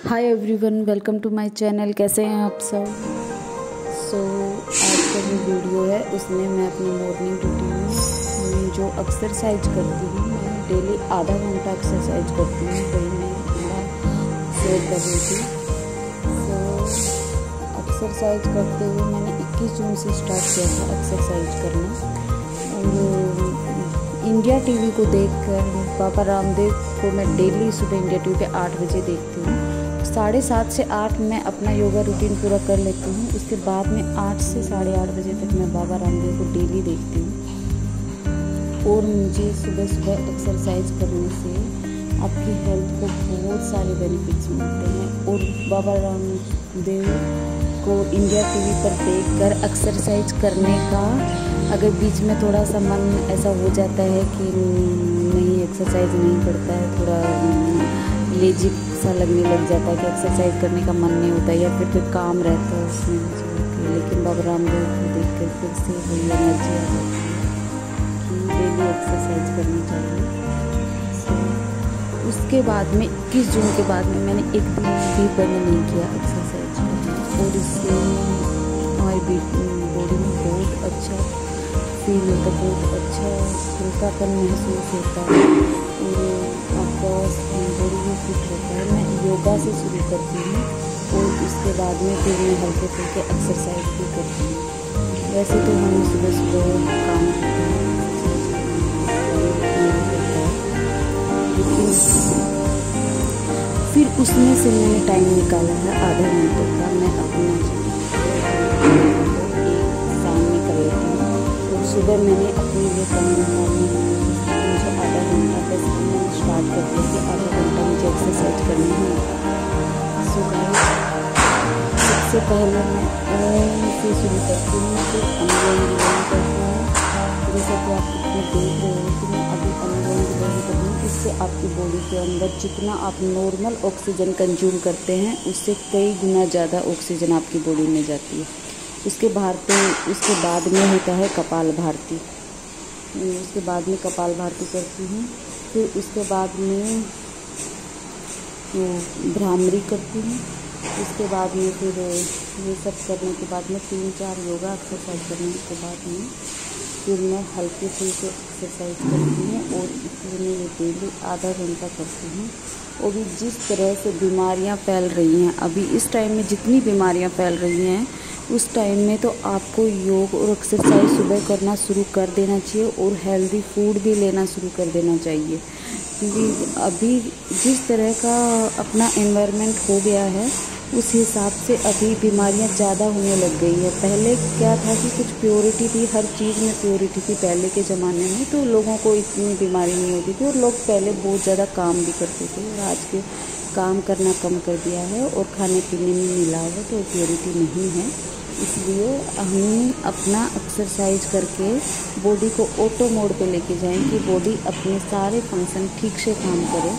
Hi everyone, welcome to my channel. कैसे हैं आप सब? आज का जो वीडियो है उसमें मैं अपनी मॉर्निंग रूटीन में जो एक्सरसाइज करती हूँ, मैं डेली आधा घंटा एक्सरसाइज करती हूँ, वही मैं शेयर कर रही थी। एक्सरसाइज करते हुए मैंने 21 जून से स्टार्ट किया था एक्सरसाइज करना। इंडिया टीवी को देखकर बाबा रामदेव को मैं डेली सुबह इंडिया टीवी पे 8 बजे देखती हूँ। 7:30 से 8 मैं अपना योगा रूटीन पूरा कर लेती हूँ। उसके बाद में 8 से 8:30 बजे तक मैं बाबा रामदेव को डेली देखती हूँ। और मुझे सुबह सुबह एक्सरसाइज करने से आपकी हेल्थ को बहुत सारे बेनिफिट्स मिलते हैं। और बाबा रामदेव को इंडिया टीवी पर देखकर एक्सरसाइज करने का अगर बीच में थोड़ा सा मन ऐसा हो जाता है कि नहीं एक्सरसाइज नहीं करता है, थोड़ा लेजी सा लगने लग जाता है कि एक्सरसाइज करने का मन नहीं होता या फिर कोई काम रहता है उसमें मुझे, लेकिन बाबा रामदेव को देख कर फिर से वही एनर्जी आ जाती है कि डेली एक्सरसाइज करनी चाहिए। उसके बाद में 21 जून के बाद में मैंने एक दिन भी बंद नहीं किया एक्सरसाइज करना, और इससे हमारी बॉडी में बहुत अच्छा फील होता है, बहुत अच्छा हल्कापन महसूस होता है और आपका बॉडी भी फिट रहता है। मैं योगा से शुरू करती हूँ और उसके बाद में फिर मैं हल्के फुल्के एक्सरसाइज भी करती हूँ। वैसे तो हम सुबह सुबह काम करते हैं, लेकिन फिर उसमें से मैंने टाइम निकाला है आधा घंटे का, मैं अपना सुबह मैंने अपने लिए टाइम निकालने मुझे आधा घंटा बस मैंने स्टार्ट कर दिया कि आधा घंटा मुझे एक्सरसाइज करनी है। सबसे पहले मैं ओम से शुरू करती हूँ, फिर अनुलोम विलोम करती हूँ। जैसा कि आप इसमें देख रहे हो कि मैं अभी अनुलोम विलोम कर रही हूँ। इससे आपकी बॉडी के अंदर जितना आप नॉर्मल ऑक्सीजन कंज्यूम करते हैं उससे कई गुना ज़्यादा ऑक्सीजन आपकी बॉडी में जाती है। उसके बाद में होता है कपाल भारती। उसके बाद में कपाल भारती करती हूँ। फिर उसके बाद में भ्रामरी करती हूँ। उसके बाद में फिर ये सब करने के बाद में 3-4 योगा एक्सरसाइज करने के बाद में फिर मैं हल्के फुल्के एक्सरसाइज करती हूँ। और इसलिए मैं ये डेली आधा घंटा करती हूँ। और भी जिस तरह से बीमारियाँ फैल रही हैं अभी इस टाइम में, जितनी बीमारियाँ फैल रही हैं उस टाइम में तो आपको योग और एक्सरसाइज सुबह करना शुरू कर देना चाहिए और हेल्दी फूड भी लेना शुरू कर देना चाहिए। क्योंकि अभी जिस तरह का अपना एनवायरनमेंट हो गया है उस हिसाब से अभी बीमारियां ज़्यादा होने लग गई है। पहले क्या था कि कुछ प्योरिटी थी, हर चीज़ में प्योरिटी थी पहले के ज़माने में, तो लोगों को इतनी बीमारी नहीं होती थी और लोग पहले बहुत ज़्यादा काम भी करते थे। और आज के काम करना कम कर दिया है और खाने पीने में मिलावट और प्योरिटी नहीं है। इसलिए हम अपना एक्सरसाइज करके बॉडी को ऑटो मोड पे लेके जाएं कि बॉडी अपने सारे फंक्शन ठीक से काम करे।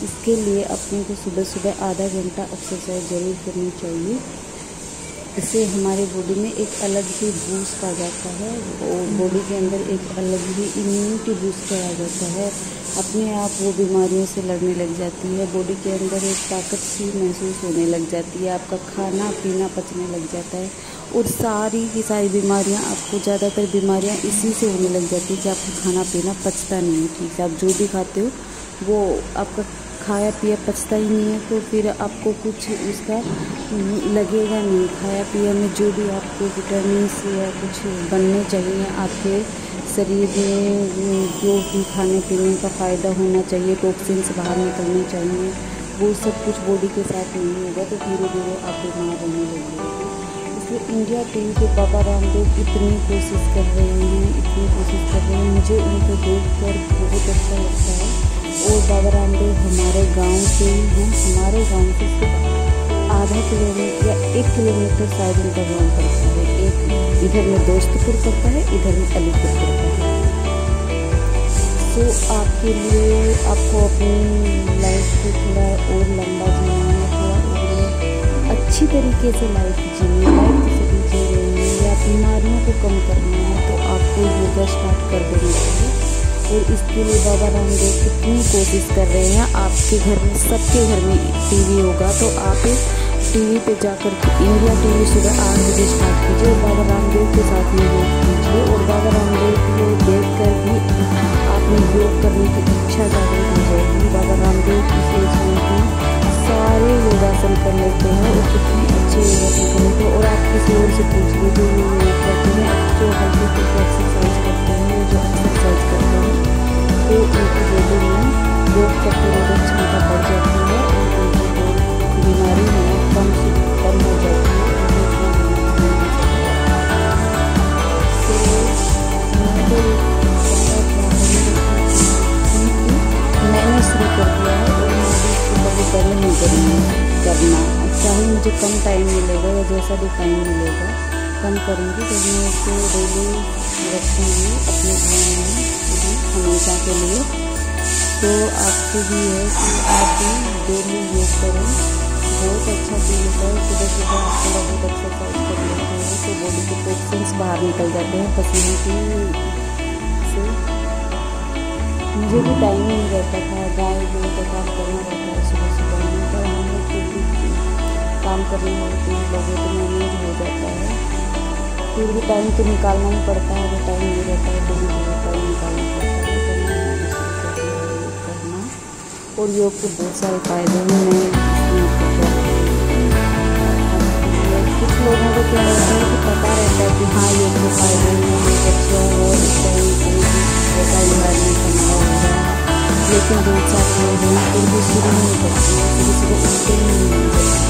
इसके लिए अपने को सुबह सुबह आधा घंटा एक्सरसाइज ज़रूर करनी चाहिए। इससे हमारे बॉडी में एक अलग ही बूस्ट आ जाता है और बॉडी के अंदर एक अलग ही इम्यूनिटी बूस्ट आ जाता है। अपने आप वो बीमारियों से लड़ने लग जाती है। बॉडी के अंदर एक ताकत सी महसूस होने लग जाती है। आपका खाना पीना पचने लग जाता है और सारी की सारी बीमारियां आपको, ज़्यादातर बीमारियां इसी से होने लग जाती है कि आपका खाना पीना पचता नहीं है ठीक से। आप जो भी खाते हो वो आपका खाया पिया पचता ही नहीं है, तो फिर आपको कुछ उसका लगेगा नहीं। खाया पिया में जो भी आपको विटामिन या कुछ बनने चाहिए आपके शरीर में, जो भी खाने पीने का फ़ायदा होना चाहिए, टॉक्सिन्स बाहर निकलने चाहिए, वो सब कुछ बॉडी के साथ नहीं होगा तो धीरे धीरे आप बीमार होने लगेंगे। इसलिए इंडिया टीवी के बाबा रामदेव इतनी कोशिश कर रहे हैं, मुझे उनको देखकर बहुत अच्छा लगता है। और बाबा रामदेव हमारे गांव से ही हैं। हमारे गांव से सिर्फ आधा किलोमीटर या 1 किलोमीटर शायद उनका गाँव पड़ता है। एक इधर में दोस्तपुर पड़ता है, इधर में अलीपुर पड़ता है। तो आपके लिए आपको अपनी लाइफ को थोड़ा और लंबा जीना है, थोड़ा और अच्छी तरीके से लाइफ जीनी है। लाइफ सभी जी रही है या बीमारियों को कम करना है तो आपको योगा स्टार्ट कर देना चाहिए। और इसके लिए बाबा रामदेव कितनी कोशिश कर रहे हैं। आपके घर में, सबके घर में टीवी होगा तो आप टीवी पे जाकर इंडिया टीवी सुबह 8 बजे स्टार्ट कीजिए और बाबा रामदेव के साथ में योग कीजिए। और बाबा रामदेव को देख कर भी आप में योग करने की इच्छा जागृत हो जाएगी। बाबा रामदेव की सारे योगासन कर लेते हैं और कितने अच्छे योगासन कर लेते हैं। और आप किसी और से पूछ लीजिए जो योग करते हैं, जो हल्की फुल्की एक्सरसाइज करते हैं, जो एक्सरसाइज करते हैं, तो उनकी बॉडी में योग करते हुए क्षमता बढ़ जाती है और उनकी बीमारी है कम हो जाती है। मैंने शुरू कर दिया है और मैं भी इसको कभी बंद नहीं करूँगी करना। चाहे मुझे कम टाइम मिलेगा या जैसा भी टाइम मिलेगा कम करूँगी, तो मैं इसको डेली रखूँगी अपने जीवन में हमेशा के लिए। तो आपको भी है कि आप भी डेली योग करें, बहुत अच्छा फील होता है। सुबह सुबह आपको बहुत एक्सरसाइज कर लेते हैं तो बॉडी के टॉक्सिन्स बाहर निकल जाते हैं पसीने की से। मुझे भी टाइम नहीं रहता था, गाय गोरू का काम करना रहता है सुबह सुबह में, पर हम लोग को भी काम करने वाले 3 लोगों को मैनेज हो जाता है। फिर भी टाइम तो निकालना ही पड़ता है, वो टाइम नहीं रहता है तो भी टाइम निकालना पड़ता है। और योग के बहुत सारे फायदे हैं। कुछ लोगों को क्या रहता है कि पता रहता है कि हाँ योग के फायदे हैं, योग अच्छा है, इस टाइम जैसा इन्वायरमेंट बना होगा, लेकिन बहुत सारे लोग हैं फिर भी शुरू नहीं करते हैं, फिर इसको उठते ही नहीं करते।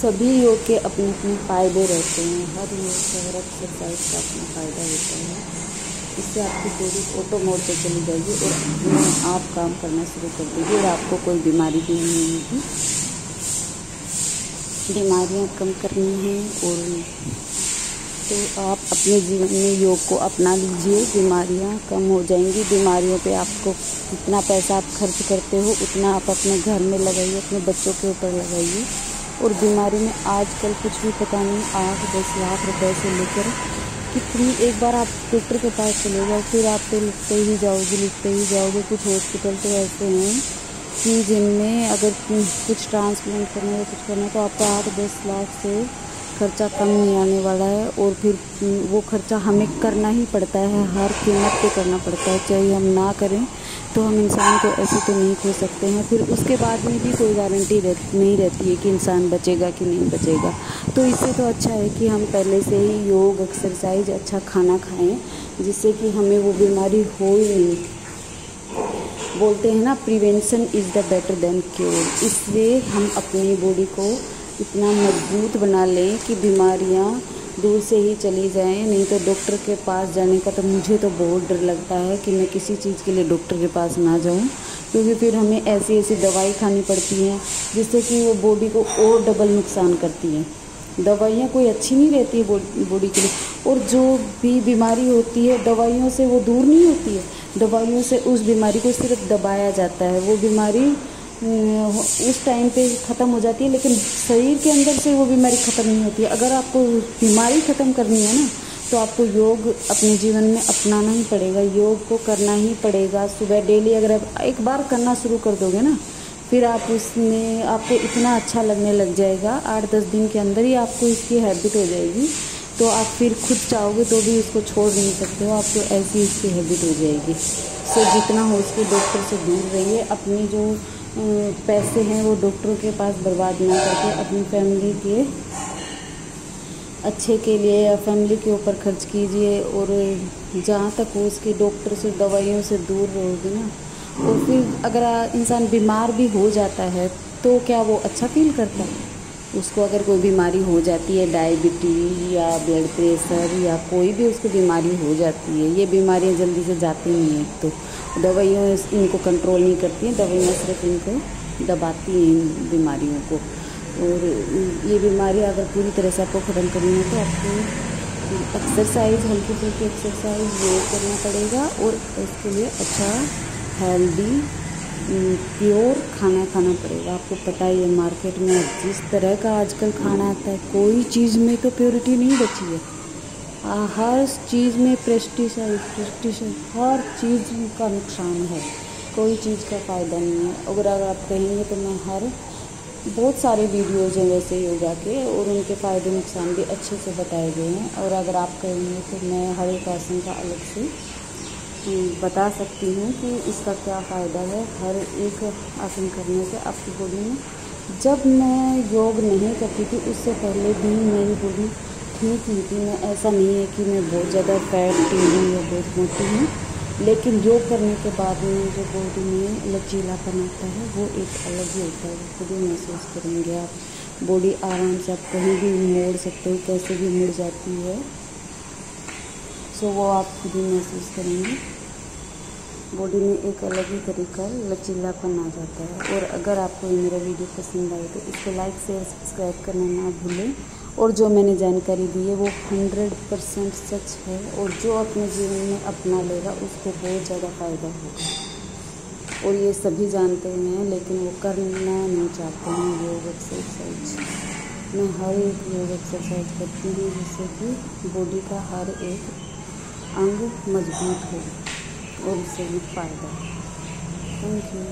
सभी योग के अपने अपने फ़ायदे रहते हैं। हर योग का, हर एक्सरसाइज का अपना फ़ायदा होता है। इससे आपकी बॉडी ऑटो मोड पे चली जाएगी और अपने आप काम करना शुरू कर देगी और आपको कोई बीमारी भी नहीं होगी। बीमारियां कम करनी है और तो आप अपने जीवन में योग को अपना लीजिए, बीमारियां कम हो जाएंगी। बीमारियों पे आपको जितना पैसा आप खर्च करते हो उतना आप अपने घर में लगाइए, अपने बच्चों के ऊपर लगाइए। और बीमारी में आजकल कुछ भी पता नहीं, 8-10 लाख रुपए से लेकर कितनी, एक बार आप डॉक्टर के पास चले जाओ फिर आप तो लिखते ही जाओगे। कुछ हॉस्पिटल तो ऐसे हैं कि जिनमें अगर कुछ ट्रांसप्लांट करना है कुछ करना है तो आपका 8-10 लाख से खर्चा कम नहीं आने वाला है। और फिर वो खर्चा हमें करना ही पड़ता है, हर कीमत पे करना पड़ता है। चाहे हम ना करें तो हम इंसान को ऐसे तो नहीं खो सकते हैं। फिर उसके बाद में भी कोई गारंटी नहीं रहती है कि इंसान बचेगा कि नहीं बचेगा। तो इससे तो अच्छा है कि हम पहले से ही योग, एक्सरसाइज, अच्छा खाना खाएं जिससे कि हमें वो बीमारी हो ही नहीं। बोलते हैं ना, prevention is the better than cure. इसलिए हम अपनी बॉडी को इतना मजबूत बना लें कि बीमारियां दूर से ही चली जाएं। नहीं तो डॉक्टर के पास जाने का तो मुझे तो बहुत डर लगता है कि मैं किसी चीज़ के लिए डॉक्टर के पास ना जाऊं, क्योंकि फिर हमें ऐसी दवाई खानी पड़ती हैं जिससे कि वो बॉडी को और डबल नुकसान करती हैं। दवाइयाँ कोई अच्छी नहीं रहती है बॉडी के लिए। और जो भी बीमारी होती है दवाइयों से वो दूर नहीं होती है, दवाइयों से उस बीमारी को सिर्फ दबाया जाता है। वो बीमारी उस टाइम पे ख़त्म हो जाती है, लेकिन शरीर के अंदर से वो बीमारी ख़त्म नहीं होती है। अगर आपको बीमारी ख़त्म करनी है ना तो आपको योग अपने जीवन में अपनाना ही पड़ेगा, योग को करना ही पड़ेगा। सुबह डेली अगर आप एक बार करना शुरू कर दोगे ना, फिर आप उसमें आपको इतना अच्छा लगने लग जाएगा। 8-10 दिन के अंदर ही आपको इसकी हैबिट हो जाएगी तो आप फिर खुद चाहोगे तो भी उसको छोड़ नहीं सकते हो, आपको ऐसी इसकी हैबिट हो जाएगी। सो जितना हो उसके डॉक्टर से दूर रहिए, अपनी जो पैसे हैं वो डॉक्टरों के पास बर्बाद ना करके अपनी फैमिली के अच्छे के लिए या फैमिली के ऊपर खर्च कीजिए। और जहाँ तक हो उसके डॉक्टर से दवाइयों से दूर रहोगे ना, और फिर अगर इंसान बीमार भी हो जाता है तो क्या वो अच्छा फील करता है? उसको अगर कोई बीमारी हो जाती है, डायबिटीज़ या ब्लड प्रेशर या कोई भी उसको बीमारी हो जाती है, ये बीमारियाँ जल्दी से जाती नहीं हैं। तो दवाइयाँ इनको कंट्रोल नहीं करती हैं, दवाइयाँ सिर्फ इनको दबाती हैं इन बीमारियों को। और ये बीमारी अगर पूरी तरह से आपको ख़त्म करनी है तो आपको एक्सरसाइज, हल्की फुल्की एक्सरसाइज योग करना पड़ेगा, और इसके लिए अच्छा हेल्दी प्योर खाना खाना पड़ेगा। आपको पता ही है मार्केट में जिस तरह का आजकल खाना आता है, कोई चीज़ में तो प्योरिटी नहीं बची है। हर चीज़ में पेस्टिसाइड, हर चीज़ का नुकसान है, कोई चीज़ का फ़ायदा नहीं है। अगर आप कहेंगे तो मैं बहुत सारे वीडियोज़ हैं वैसे योगा के, और उनके फ़ायदे नुकसान भी अच्छे से बताए गए हैं। और अगर आप कहेंगे तो मैं हर एक आसन का अलग से बता सकती हूँ कि इसका क्या फ़ायदा है। हर एक आसन करने से आपकी बॉडी में, जब मैं योग नहीं करती थी उससे पहले भी मेरी बॉडी ठीक ही थी। मैं ऐसा नहीं है कि मैं बहुत ज़्यादा फैट हूँ या बहुत मोटी हूँ, लेकिन योग करने के बाद में जो बॉडी में लचीलापन आता है वो एक अलग ही होता है। खुद ही महसूस करेंगे आप। बॉडी आराम से आप कहीं भी मोड़ सकते हो, कैसे भी मुड़ जाती है। सो वो आप खुद ही महसूस करेंगे। बॉडी में एक अलग ही तरीका लचीलापन आ जाता है। और अगर आपको ये मेरा वीडियो पसंद आए तो इसको लाइक शेयर सब्सक्राइब करना ना भूलें। और जो मैंने जानकारी दी है वो 100% सच है, और जो अपने जीवन में अपना लेगा उसको बहुत ज़्यादा फ़ायदा होगा। और ये सभी जानते हैं लेकिन वो करना नहीं चाहते हैं योग एक्सरसाइज। मैं हर एक योग एक्सरसाइज करती हूँ जिससे कि बॉडी का हर एक अंग मजबूत हो और उससे भी फ़ायदा। Thank you.